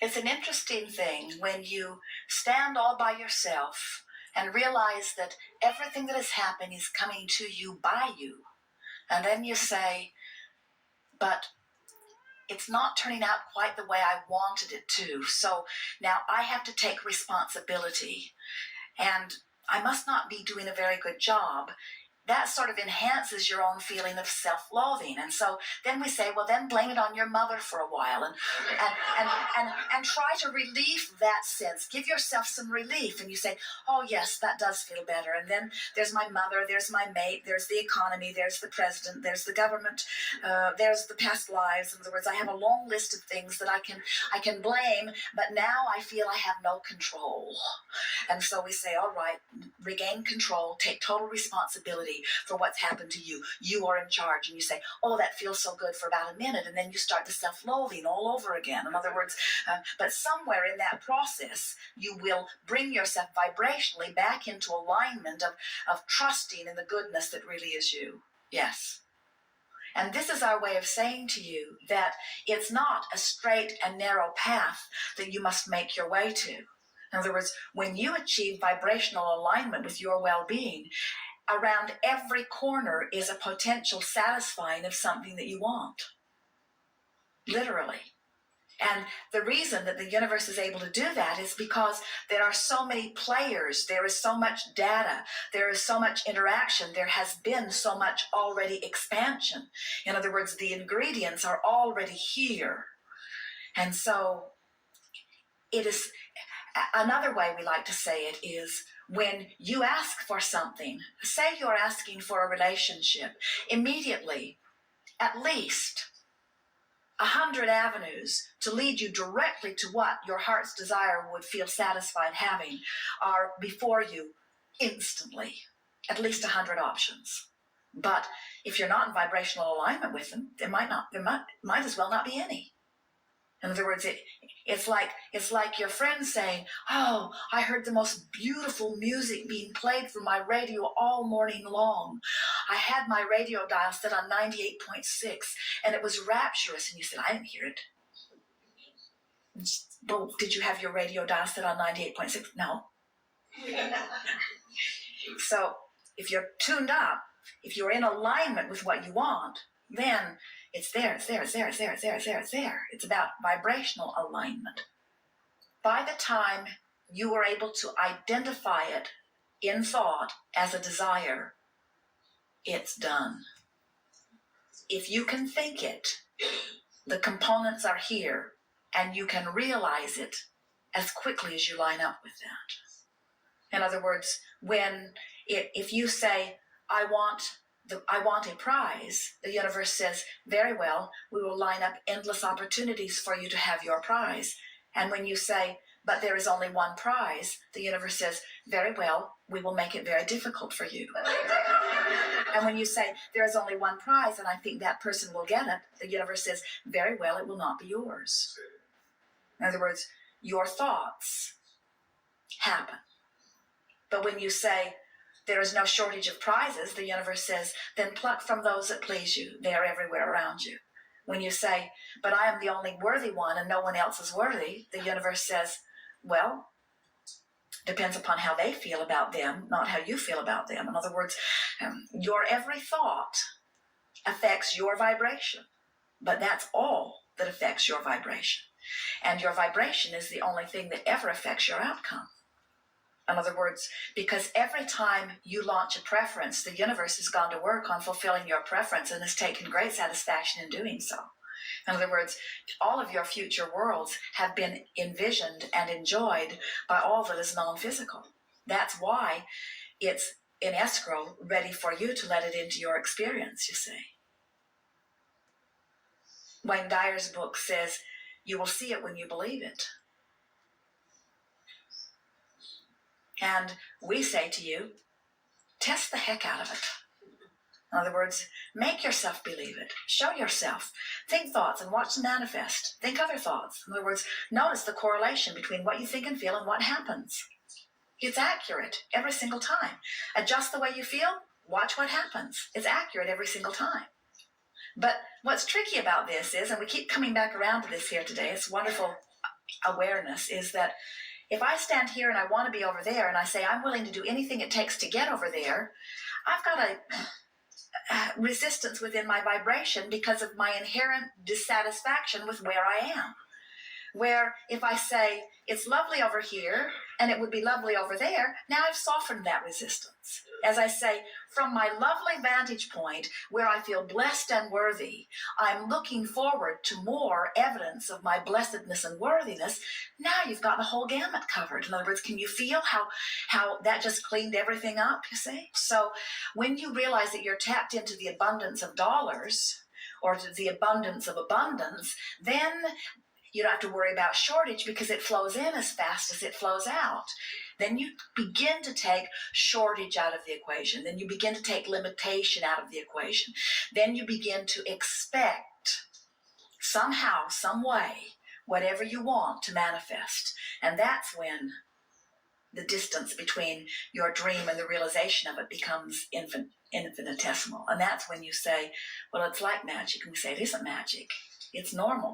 It's an interesting thing when you stand all by yourself and realize that everything that has happened is coming to you by you. And then you say, but it's not turning out quite the way I wanted it to. So now I have to take responsibility. And I must not be doing a very good job. That sort of enhances your own feeling of self-loathing. And so then we say, well, then blame it on your mother for a while and try to relieve that sense. Give yourself some relief. And you say, oh, yes, that does feel better. And then there's my mother, there's my mate, there's the economy, there's the president, there's the government, there's the past lives. In other words, I have a long list of things that I can blame, but now I feel I have no control. And so we say, all right, regain control, take total responsibility for what's happened to you. You are in charge. And you say, oh, that feels so good for about a minute. And then you start the self-loathing all over again. In other words, but somewhere in that process, you will bring yourself vibrationally back into alignment of trusting in the goodness that really is you. Yes. And this is our way of saying to you that it's not a straight and narrow path that you must make your way to. In other words, when you achieve vibrational alignment with your well-being, around every corner is a potential satisfying of something that you want. Literally. And the reason that the universe is able to do that is because there are so many players, there is so much data, there is so much interaction, there has been so much already expansion. In other words, the ingredients are already here. And so it is, another way we like to say it is, when you ask for something, say you're asking for a relationship, immediately, at least 100 avenues to lead you directly to what your heart's desire would feel satisfied having are before you instantly. At least 100 options. But if you're not in vibrational alignment with them, there might as well not be any. In other words, it's like your friend saying, oh, I heard the most beautiful music being played from my radio all morning long. I had my radio dial set on 98.6, and it was rapturous. And you said, I didn't hear it. Well, did you have your radio dial set on 98.6? No. So if you're tuned up, if you're in alignment with what you want, then it's there, it's there, it's there, it's there, it's there, it's there, it's there. It's about vibrational alignment. By the time you are able to identify it in thought as a desire, it's done. If you can think it, the components are here, and you can realize it as quickly as you line up with that. In other words, if you say, I want a prize, the universe says, very well, we will line up endless opportunities for you to have your prize. And when you say, but there is only one prize, the universe says, very well, we will make it very difficult for you. And when you say, there is only one prize and I think that person will get it, the universe says, very well, it will not be yours. In other words, your thoughts happen. But when you say, there is no shortage of prizes, the universe says, then pluck from those that please you. They are everywhere around you. When you say, but I am the only worthy one and no one else is worthy, the universe says, well, depends upon how they feel about them, not how you feel about them. In other words, your every thought affects your vibration, but that's all that affects your vibration. And your vibration is the only thing that ever affects your outcome. In other words, because every time you launch a preference, the universe has gone to work on fulfilling your preference and has taken great satisfaction in doing so. In other words, all of your future worlds have been envisioned and enjoyed by all that is non-physical. That's why it's in escrow, ready for you to let it into your experience, you see. Wayne Dyer's book says, you will see it when you believe it. And we say to you, test the heck out of it. In other words, make yourself believe it. Show yourself. Think thoughts and watch them manifest. Think other thoughts. In other words, notice the correlation between what you think and feel and what happens. It's accurate every single time. Adjust the way you feel, watch what happens. It's accurate every single time. But what's tricky about this is, and we keep coming back around to this here today, it's wonderful awareness is that if I stand here and I want to be over there and I say I'm willing to do anything it takes to get over there, I've got a resistance within my vibration because of my inherent dissatisfaction with where I am. Where if I say it's lovely over here and it would be lovely over there, now I've softened that resistance. As I say, from my lovely vantage point where I feel blessed and worthy, I'm looking forward to more evidence of my blessedness and worthiness. Now you've got the whole gamut covered. In other words, can you feel how that just cleaned everything up, you see? So when you realize that you're tapped into the abundance of dollars or to the abundance of abundance, then you don't have to worry about shortage because it flows in as fast as it flows out. Then you begin to take shortage out of the equation. Then you begin to take limitation out of the equation. Then you begin to expect somehow, some way, whatever you want to manifest. And that's when the distance between your dream and the realization of it becomes infinitesimal. And that's when you say, well, it's like magic. And we say, it isn't magic. It's normal.